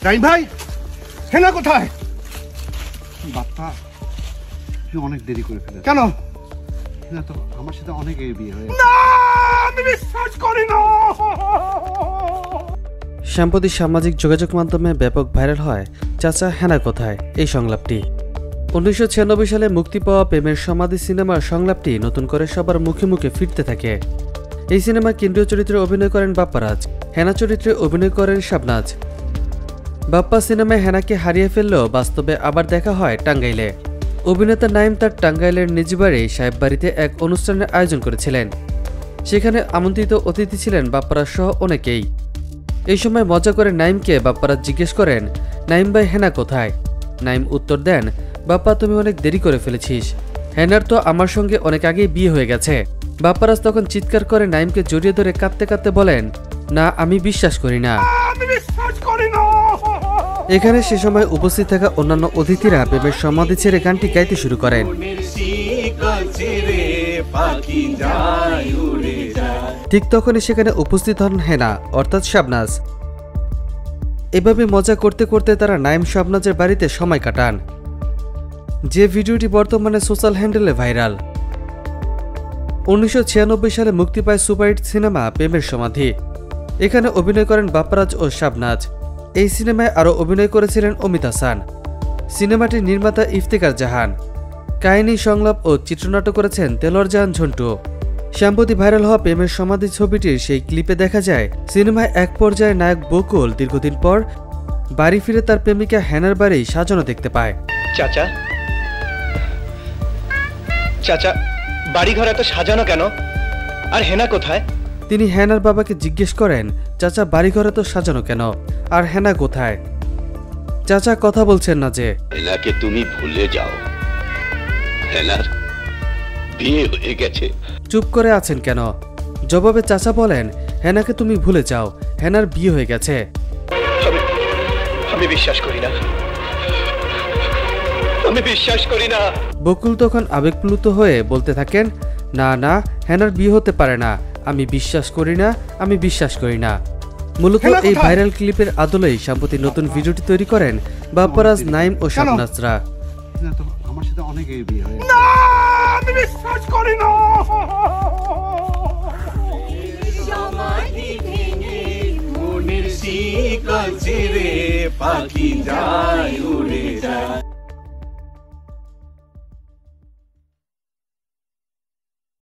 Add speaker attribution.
Speaker 1: Rhyme ভাই, হেনা কোথায়? বাপ্পা, তুই অনেক দেরি করে ফেলেছিস। কেন? হেনা তো আমার সাথে অনেক বিয়ে হয়ে। না, আমি বিশ্বাস করি না।
Speaker 2: সম্প্রতি সামাজিক যোগাযোগ মাধ্যমে ব্যাপক ভাইরাল হয় চাচা হেনা কোথায় এই সংলাপটি। 1996 সালে মুক্তি পাওয়া প্রেমের সমাধি সিনেমার সংলাপটি নতুন করে সবার মুখে মুখে ফিরতে থাকে। এই সিনেমার কেন্দ্রীয় চরিত্রে অভিনয় করেন বাপ্পারাজ, হেনা চরিত্রে অভিনয় করেন শাবনাজ। বাপ্পা সিনেমায় হেনাকে হারিয়ে ফেললেও বাস্তবে আবার দেখা হয় টাঙ্গাইলে। অভিনেতা নাইম তার টাঙ্গাইলের নিজ বাড়ি সাহেব বাড়িতে এক অনুষ্ঠানের আয়োজন করেছিলেন। সেখানে আমন্ত্রিত অতিথি ছিলেন বাপ্পারাজ সহ অনেকেই। এই সময় মজা করে নাইমকে বাপ্পারাজ জিজ্ঞেস করেন, নাইম ভাই হেনা কোথায়? নাইম উত্তর দেন, বাপ্পা তুমি অনেক দেরি করে ফেলেছিস, হেনার তো আমার সঙ্গে অনেক আগেই বিয়ে হয়ে গেছে। বাপ্পারাজ তখন চিৎকার করে নাইমকে জড়িয়ে ধরে কাঁদতে কাঁদতে বলেন, না আমি বিশ্বাস করি না। এখানে সে সময় উপস্থিত থাকা অন্যান্য অতিথিরা প্রেমের সমাধি ছেড়ে গানটি গাইতে শুরু করেন। ঠিক তখনই সেখানে উপস্থিত হন হেনা অর্থাৎ শাবনাজ। এভাবে মজা করতে করতে তারা নাইম শাবনাজের বাড়িতে সময় কাটান, যে ভিডিওটি বর্তমানে সোশ্যাল হ্যান্ডেলে ভাইরাল। 1996 সালে মুক্তি পায় সুপারহিট সিনেমা প্রেমের সমাধি। এখানে অভিনয় করেন বাপ্পারাজ ও শাবনাজ। এই সিনেমায় আরও অভিনয় করেছিলেন অমিত হাসান। সিনেমাটির নির্মাতা ইফতেখার জাহান। কাহিনী, সংলাপ ও চিত্রনাট্য করেছেন দেলোয়ার জাহান ঝন্টু। সম্প্রতি ভাইরাল হওয়া প্রেমের সমাধি ছবিটির সেই ক্লিপে দেখা যায় সিনেমায় এক পর্যায়ে নায়ক বকুল দীর্ঘদিন পর বাড়ি ফিরে তার প্রেমিকা হেনার বাড়ি সাজানো দেখতে পায়।
Speaker 3: চাচা, চাচা, বাড়িঘর এত সাজানো কেন? আর হেনা কোথায়?
Speaker 2: তিনি হেনার বাবাকে জিজ্ঞেস করেন, চাচা বাড়িঘর এত সাজানো কেন, আর হেনা কোথায়? চাচা কথা বলছেন না যে।
Speaker 4: হেনাকে তুমি ভুলে যাও, হেনার বিয়ে হয়ে গেছে।
Speaker 2: চুপ করে আছেন কেন? জবাবে চাচা বলেন, হেনাকে তুমি ভুলে যাও, হেনার বিয়ে হয়ে গেছে।
Speaker 3: আমি বিশ্বাস করি না, আমি বিশ্বাস করি না।
Speaker 2: বকুল তখন আবেগপ্লুত হয়ে বলতে থাকেন, না না, হেনার বিয়ে হতে পারে না, আমি বিশ্বাস করি না, আমি বিশ্বাস করি না। মূলত এই ভাইরাল ক্লিপের আদলেই সম্প্রতি নতুন ভিডিওটি তৈরি করেন বাপ্পারাজ, নাইম ও শাবনাজরা।
Speaker 1: আমার সাথে অনেক বিয়ে হয়ে।
Speaker 5: না, আমি বিশ্বাস করি না।
Speaker 6: সমাধি ভেঙে মনের শিকল ছিঁড়ে পাখি যায় উড়ে যায়।